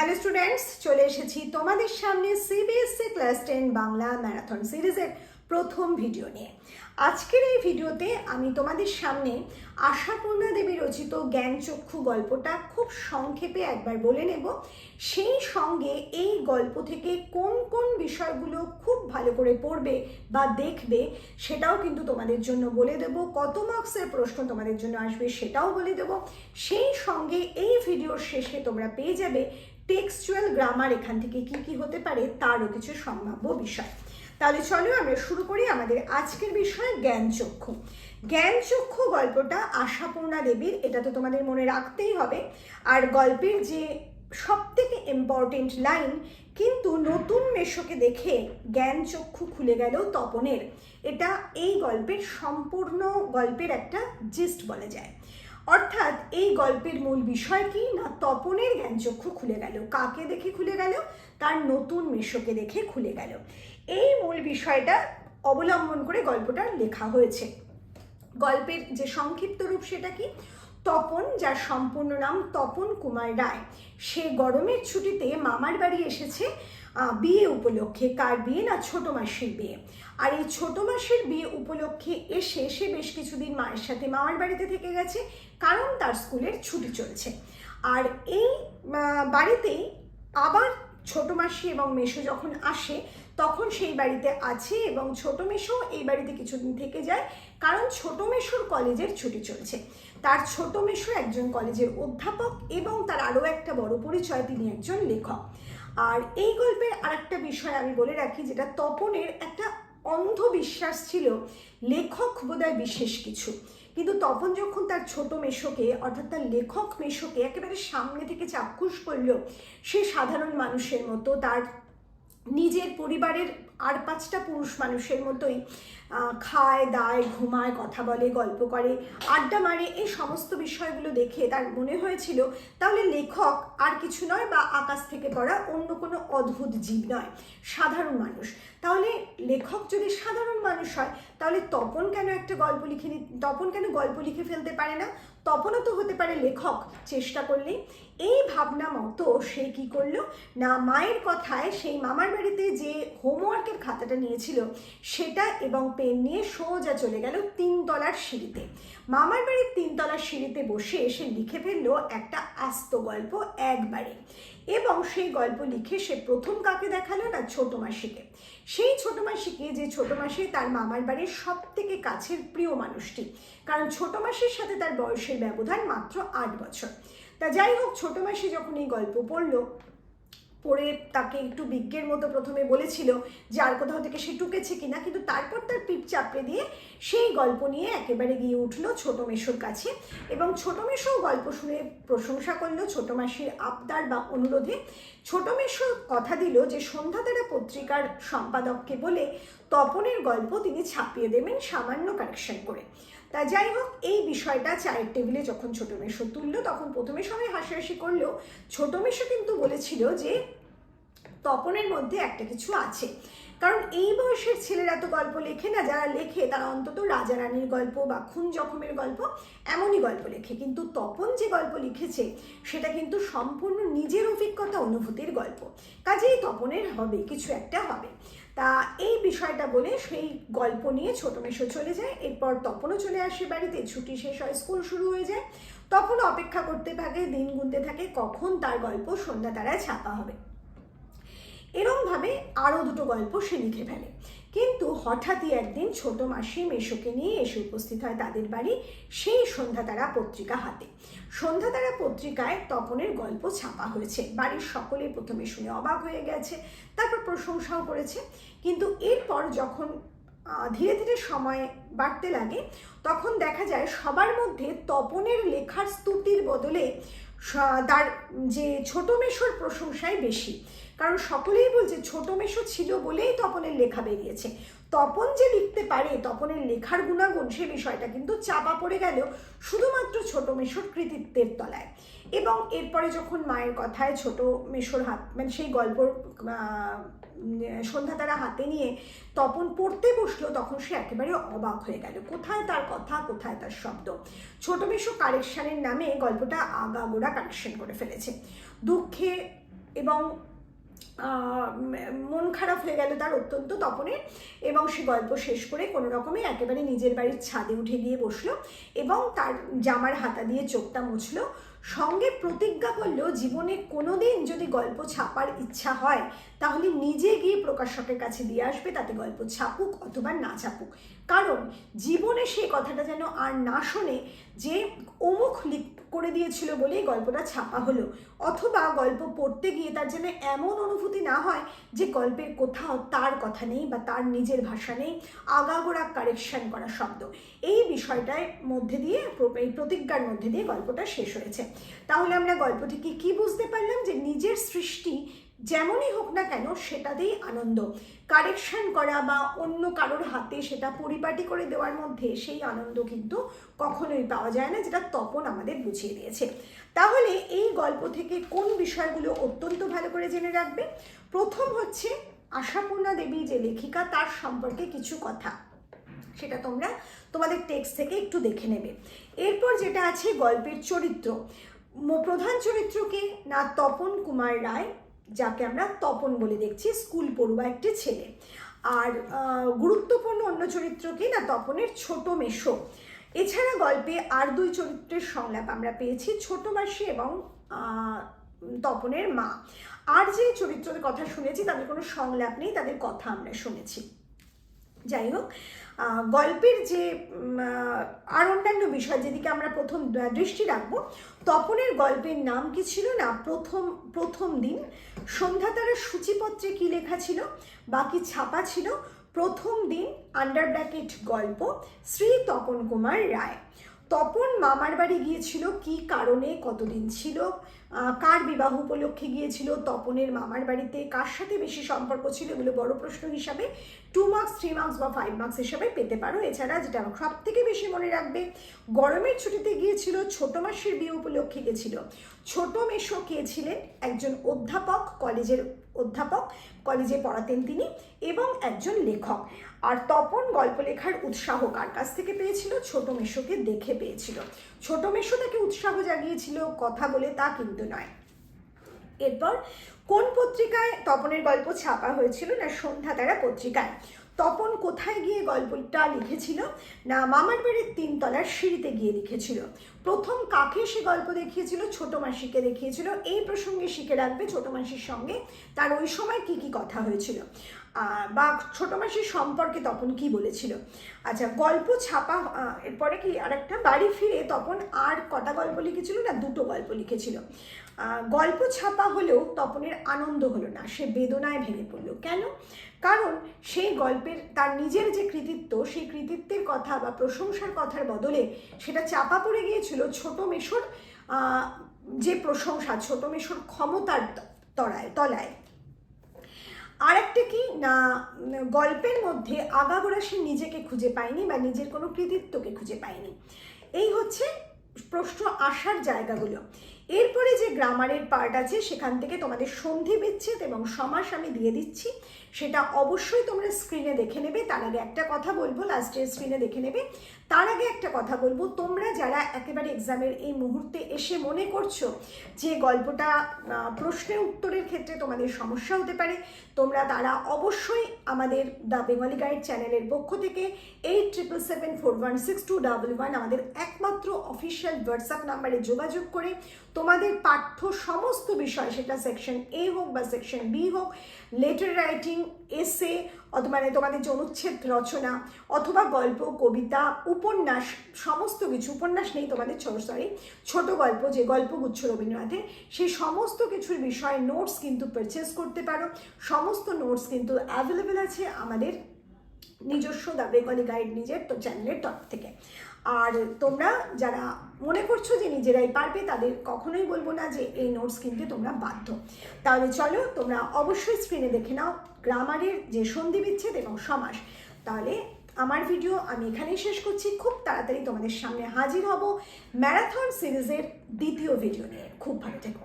Hello students, চলে এসেছি তোমাদের সামনে সিবিএসসি ক্লাস 10 বাংলা ম্যারাথন সিরিজের প্রথম ভিডিও নিয়ে। আজকের এই ভিডিওতে আমি তোমাদের সামনে আশাপূর্ণা দেবী রচিত জ্ঞানচক্ষু গল্পটা খুব সংক্ষেপে একবার বলে নেব। সেই সঙ্গে এই গল্প থেকে কোন কোন বিষয়গুলো খুব ভালো করে পড়বে বা দেখবে সেটাও কিন্তু তোমাদের জন্য বলে দেব। কত মার্কসের প্রশ্ন তোমাদের জন্য আসবে সেটাও বলে দেব। সেই সঙ্গে এই ভিডিওর শেষে তোমরা পেয়ে যাবে টেক্সচুয়াল গ্রামার এখান থেকে কি কি হতে পারে তারও কিছু সম্ভাব্য বিষয়। তাহলে চলো আমরা শুরু করি আমাদের আজকের বিষয় জ্ঞানচক্ষু। জ্ঞানচক্ষু গল্পটা আশাপূর্ণা দেবীর, এটা তো তোমাদের মনে রাখতেই হবে। আর গল্পের যে সব থেকে ইম্পর্টেন্ট লাইন, কিন্তু নতুন মেশোকে দেখে জ্ঞানচক্ষু খুলে গেল তপনের, এটা এই গল্পের সম্পূর্ণ গল্পের একটা জিস্ট বলা যায়। অর্থাৎ এই গল্পের মূল বিষয় কি না, তপনের জ্ঞানচক্ষু খুলে গেল। কাকে দেখে খুলে গেল? তার নতুন মেশোকে দেখে খুলে গেল। এই মূল বিষয়টা অবলম্বন করে গল্পটা লেখা হয়েছে। গল্পের যে সংক্ষিপ্ত রূপ সেটা কি, তপন, যার সম্পূর্ণ নাম তপন কুমার রায়, সে গরমের ছুটিতে মামার বাড়ি এসেছে বিয়ে উপলক্ষে। কার বিয়ে? না, ছোট মাসির বিয়ে। আর এই ছোট মাসির বিয়ে উপলক্ষে এসে সে বেশ কিছুদিন মায়ের সাথে মামার বাড়িতে থেকে গেছে, কারণ তার স্কুলের ছুটি চলছে। আর এই বাড়িতেই আবার ছোট মাসি এবং মেশো যখন আসে তখন সেই বাড়িতে আছে, এবং ছোট মেশো এই বাড়িতে কিছুদিন থেকে যায়, কারণ ছোট মেশোর কলেজের ছুটি চলছে। তার ছোট মেশো একজন কলেজের অধ্যাপক, এবং তার আরও একটা বড় পরিচয়, তিনি একজন লেখক। আর এই গল্পের আরেকটা বিষয় আমি বলে রাখি, যেটা তপনের একটা অন্ধবিশ্বাস ছিল, লেখক বোধহয় বিশেষ কিছু। কিন্তু তপন যখন তার ছোট মেশোকে, অর্থাৎ তার লেখক মেশোকে একেবারে সামনে থেকে চাক্ষুষ করলো, সে সাধারণ মানুষের মতো, তার নিজের পরিবারের আর 5টা পুরুষ মানুষের মতোই খায়, দায়, ঘুমায়, কথা বলে, গল্প করে, আড্ডা মারে, এই সমস্ত বিষয়গুলো দেখে তার মনে হয়েছিল তাহলে লেখক আর কিছু নয়, বা আকাশ থেকে পড়া অন্য কোনো অদ্ভুত জীব নয়, সাধারণ মানুষ। তাহলে লেখক যদি সাধারণ মানুষ হয়, তাহলে তপন কেন গল্প লিখে ফেলতে পারে না? তপনও তো হতে পারে লেখক, চেষ্টা করলেই। এই ভাবনা মতো সে কি করলো না, মায়ের কথায় সেই মামার বাড়িতে যে হোমওয়ার্কের খাতাটা নিয়েছিল সেটা এবং পেন নিয়ে সোজা চলে গেল 3 তলার সিঁড়িতে। মামার বাড়ির 3 তলার সিঁড়িতে বসে সে লিখে ফেললো একটা আস্ত গল্প একবারে। এবং সেই গল্প লিখে সে প্রথম কাকে দেখালো না, ছোট মাসিকে। সেই ছোট মাসিকে, যে ছোট মাসি তার মামার বাড়ির সব থেকে কাছের প্রিয় মানুষটি, কারণ ছোট মাসির সাথে তার বয়সের ব্যবধান মাত্র 8 বছর। তা যাই হোক, ছোট মাসি যখন এই গল্প পড়ে তাকে একটু বিজ্ঞের মতো প্রথমে বলেছিল যে আর কোথাও থেকে সে টুকেছে কিনা, কিন্তু তারপর তার পিঠ চাপড়ে দিয়ে সেই গল্প নিয়ে একেবারে গিয়ে উঠলো ছোট মেশোর কাছে, এবং ছোট মেশো গল্প শুনে প্রশংসা করলো ছোট মাসির আবদার বা অনুরোধে। ছোট মেশো কথা দিল যে সন্ধ্যাতারা পত্রিকার সম্পাদককে বলে তপনের গল্প তিনি ছাপিয়ে দেবেন সামান্য কারেকশন করে। তা যাই হোক, এই বিষয়টা চায়ের টেবিলে যখন ছোট মেশো তুললো, তখন প্রথমে সবাই হাসাহাসি করলো। ছোট মেশো কিন্তু বলেছিল যে তপনের মধ্যে একটা কিছু আছে, কারণ এই বয়সের ছেলেরা তো গল্প লেখে না, যারা লেখে তারা অন্তত রাজা রানীর গল্প বা খুন জখমের গল্প এমনই গল্প লেখে, কিন্তু তপন যে গল্প লিখেছে সেটা কিন্তু সম্পূর্ণ নিজের অভিজ্ঞতা অনুভূতির গল্প, কাজেই তপনের হবে, কিছু একটা হবে। তা এই বিষয়টা বলে সেই গল্প নিয়ে ছোট মেশো চলে যায়। এরপর তপনও চলে আসে বাড়িতে, ছুটি শেষ হয়, স্কুল শুরু হয়ে যায়। তখন অপেক্ষা করতে থাকে, দিন গুনতে থাকে কখন তার গল্প সন্ধ্যাতারায় ছাপা হবে। এরমভাবে আরও 2টো গল্প সে লিখে ফেলে। কিন্তু হঠাৎই একদিন ছোট মাসি মেশোকে নিয়ে এসে উপস্থিত হয় তাদের বাড়ি সেই সন্ধ্যাতারা পত্রিকা হাতে। সন্ধ্যাতারা পত্রিকায় তপনের গল্প ছাপা হয়েছে। বাড়ির সকলে প্রথমে শুনে অবাক হয়ে গেছে, তারপর প্রশংসাও করেছে। কিন্তু এরপর যখন ধীরে ধীরে সময় বাড়তে লাগে, তখন দেখা যায় সবার মধ্যে তপনের লেখার স্তুতির বদলে তার যে ছোট মেশোর প্রশংসাই বেশি। কারণ সকলেই বলছে ছোট মেশো ছিল বলেই তপনের লেখা বেরিয়েছে। তপন যে লিখতে পারে, তপনের লেখার গুণাগুণ, সে বিষয়টা কিন্তু চাপা পড়ে গেল শুধুমাত্র ছোট মেশোর কৃতিত্বের তলায়। এবং এরপরে যখন মায়ের কথায় ছোট মেশোর মানে সেই গল্প সন্ধ্যাতারা হাতে নিয়ে তপন পড়তে বসলো, তখন সে একেবারে অবাক হয়ে গেল। কোথায় তার কথা, কোথায় তার শব্দ। ছোট মেশো কারেকশনের নামে গল্পটা আগাগোড়া কারেকশন করে ফেলেছে। দুঃখে এবং মন খারাপ হয়ে গেল তার অত্যন্ত তপনের, এবং সে গল্প শেষ করে কোনো রকমে একেবারে নিজের বাড়ির ছাদে উঠে গিয়ে বসলো এবং তার জামার হাতা দিয়ে চোখটা মুছলো, সঙ্গে প্রতিজ্ঞা করলো জীবনে কোনোদিন যদি গল্প ছাপার ইচ্ছা হয় তাহলে নিজে গিয়ে প্রকাশকের কাছে দিয়ে আসবে, তাতে গল্প ছাপুক অথবা না ছাপুক। কারণ জীবনে সেই কথাটা যেন আর না শোনে যে অমুক করে দিয়েছিল বলেই গল্পটা ছাপা হলো, অথবা গল্প পড়তে গিয়ে তার যেন এমন অনুভূতি না হয় যে গল্পের কোথাও তার কথা নেই বা তার নিজের ভাষা নেই, আগাগোড়া কারেকশন করা শব্দ। এই বিষয়টার মধ্যে দিয়ে, এই প্রতিজ্ঞার মধ্যে দিয়ে গল্পটা শেষ হয়েছে। তাহলে আমরা গল্পটিকে কি বুঝতে পারলাম? যে নিজের সৃষ্টি যেমনই হোক না কেন সেটাতেই আনন্দ, কারেকশন করা বা অন্য কারোর হাতে সেটা পরিপাটি করে দেওয়ার মধ্যে সেই আনন্দ কিন্তু কখনোই পাওয়া যায় না, যেটা তপন আমাদের বুঝিয়ে দিয়েছে। তাহলে এই গল্প থেকে কোন বিষয়গুলো অত্যন্ত ভালো করে জেনে রাখবে? প্রথম হচ্ছে আশাপূর্ণা দেবী যে লেখিকা, তার সম্পর্কে কিছু কথা, সেটা তোমরা তোমাদের টেক্সট থেকে একটু দেখে নেবে। এরপর যেটা আছে গল্পের চরিত্র, প্রধান চরিত্রকে না তপন কুমার রায়, যাকে আমরা তপন বলে দেখছি, স্কুল পড়ুয়া একটি ছেলে। আর গুরুত্বপূর্ণ অন্য চরিত্রকে না তপনের ছোট মেশো। এছাড়া গল্পে আর দুই চরিত্রের সংলাপ আমরা পেয়েছি, ছোট মাসি এবং তপনের মা। আর যে চরিত্রের কথা শুনেছি তাদের কোনো সংলাপ নেই, তাদের কথা আমরা শুনেছি। যাই হোক, গল্পের যে আর অন্যান্য বিষয় যেদিকে আমরা প্রথম দৃষ্টি রাখবো, তপনের গল্পের নাম কি ছিল না? প্রথম দিন। সন্ধ্যাতারা সূচিপত্রে কি লেখা ছিল বা কি ছাপা ছিল? প্রথম দিন আন্ডার ব্র্যাকেট গল্প, শ্রী তপন কুমার রায়। তপন মামার বাড়ি গিয়েছিল কি কারণে, কতদিন ছিল, কার বিবাহ উপলক্ষে গিয়েছিল, তপনের মামার বাড়িতে কার সাথে বেশি সম্পর্ক ছিল, এগুলো বড় প্রশ্ন হিসাবে 2 মার্কস 3 মার্কস বা 5 মার্কস হিসাবে পেতে পারো। এছাড়া যেটা সব থেকে বেশি মনে রাখবে, গরমের ছুটিতে গিয়েছিল, ছোট মাসির বিয়ে উপলক্ষে গেছিল। ছোট মেশো কে ছিলেন? একজন অধ্যাপক, কলেজের অধ্যাপক, কলেজে পড়াতেন তিনি, এবং একজন লেখক। আর তপন গল্প লেখার উৎসাহ কার কাছ থেকে পেয়েছিল? ছোট মেশোকে দেখে পেয়েছিল। ছোট মেশো তাকে উৎসাহ জাগিয়েছিল কথা বলে, তা কিন্তু নয়। এরপর কোন পত্রিকায় তপনের গল্প ছাপা হয়েছিল? না সন্ধ্যাতারা পত্রিকায়। তপন কোথায় গিয়ে গল্পটা লিখেছিল? না মামার বাড়ির 3 তলার সিঁড়িতে গিয়ে লিখেছিল। প্রথম কাকে সে গল্প দেখিয়েছিল? ছোট মাসিকে দেখিয়েছিল। এই প্রসঙ্গে শিখে রাখবে ছোট মাসির সঙ্গে তার ওই সময় কি কি কথা হয়েছিল, বা ছোট মাসির সম্পর্কে তপন কি বলেছিল। আচ্ছা, গল্প ছাপা এরপরে কি আরেকটা, বাড়ি ফিরে তপন আর কটা গল্প লিখেছিল? না 2টো গল্প লিখেছিল। গল্প ছাপা হলেও তপনের আনন্দ হলো না, সে বেদনায় ভেঙে পড়লো। কেন? কারণ সেই গল্পের তার নিজের যে কৃতিত্ব, সেই কৃতিত্বের কথা বা প্রশংসার কথার বদলে সেটা চাপা পড়ে গিয়েছিল ছোট মেশোর যে প্রশংসা, ছোট মেশোর ক্ষমতার তলায়। আরেকটা কি না, গল্পের মধ্যে আগাগোড়া সে নিজেকে খুঁজে পায়নি বা নিজের কোনো কৃতিত্বকে খুঁজে পায়নি। এই হচ্ছে প্রশ্ন আসার জায়গাগুলো। এরপরে যে গ্রামারের পার্ট আছে সেখান থেকে তোমাদের সন্ধি বিচ্ছেদ এবং সমাস আমি দিয়ে দিচ্ছি, সেটা অবশ্যই তোমরা স্ক্রিনে দেখে নেবে। তার আগে একটা কথা বলবো, লাস্টের স্ক্রিনে দেখে নেবে। তার আগে একটা কথা বলবো, তোমরা যারা একেবারে এক্সামের এই মুহূর্তে এসে মনে করছো যে গল্পটা প্রশ্নের উত্তরের ক্ষেত্রে তোমাদের সমস্যা হতে পারে, তোমরা তারা অবশ্যই আমাদের দ্য বেঙ্গলি গাইড চ্যানেলের পক্ষ থেকে 8774162111 আমাদের একমাত্র অফিসিয়াল হোয়াটসঅ্যাপ নাম্বারে যোগাযোগ করে তোমাদের পাঠ্য সমস্ত বিষয়, সেটা সেকশন এ হোক বা সেকশন বি হোক, লেটার রাইটিং, এসে অথবা তোমাদের যে অনুচ্ছেদ রচনা অথবা গল্প, কবিতা, উপন্যাস, সমস্ত কিছু, উপন্যাস নেই তোমাদের, ছোট গল্প, যে গল্পগুচ্ছ রবীন্দ্রনাথের, সেই সমস্ত কিছুর বিষয়ে নোটস কিন্তু পারচেস করতে পারো। সমস্ত নোটস কিন্তু অ্যাভেলেবেল আছে আমাদের নিজস্ব দ্য বেঙ্গলি গাইড নিজের চ্যানেলের তরফ থেকে। আর তোমরা যারা মনে করছো যে নিজেরাই পারবে, তাদের কখনোই বলবো না যে এই নোটস কিনতে তোমরা বাধ্য। তাহলে চলো তোমরা অবশ্যই স্ক্রিনে দেখে নাও গ্রামারের যে সন্ধি বিচ্ছেদ এবং সমাস। তাহলে আমার ভিডিও আমি এখানেই শেষ করছি। খুব তাড়াতাড়ি তোমাদের সামনে হাজির হব ম্যারাথন সিরিজের দ্বিতীয় ভিডিও নিয়ে। খুব ভালো থেকো।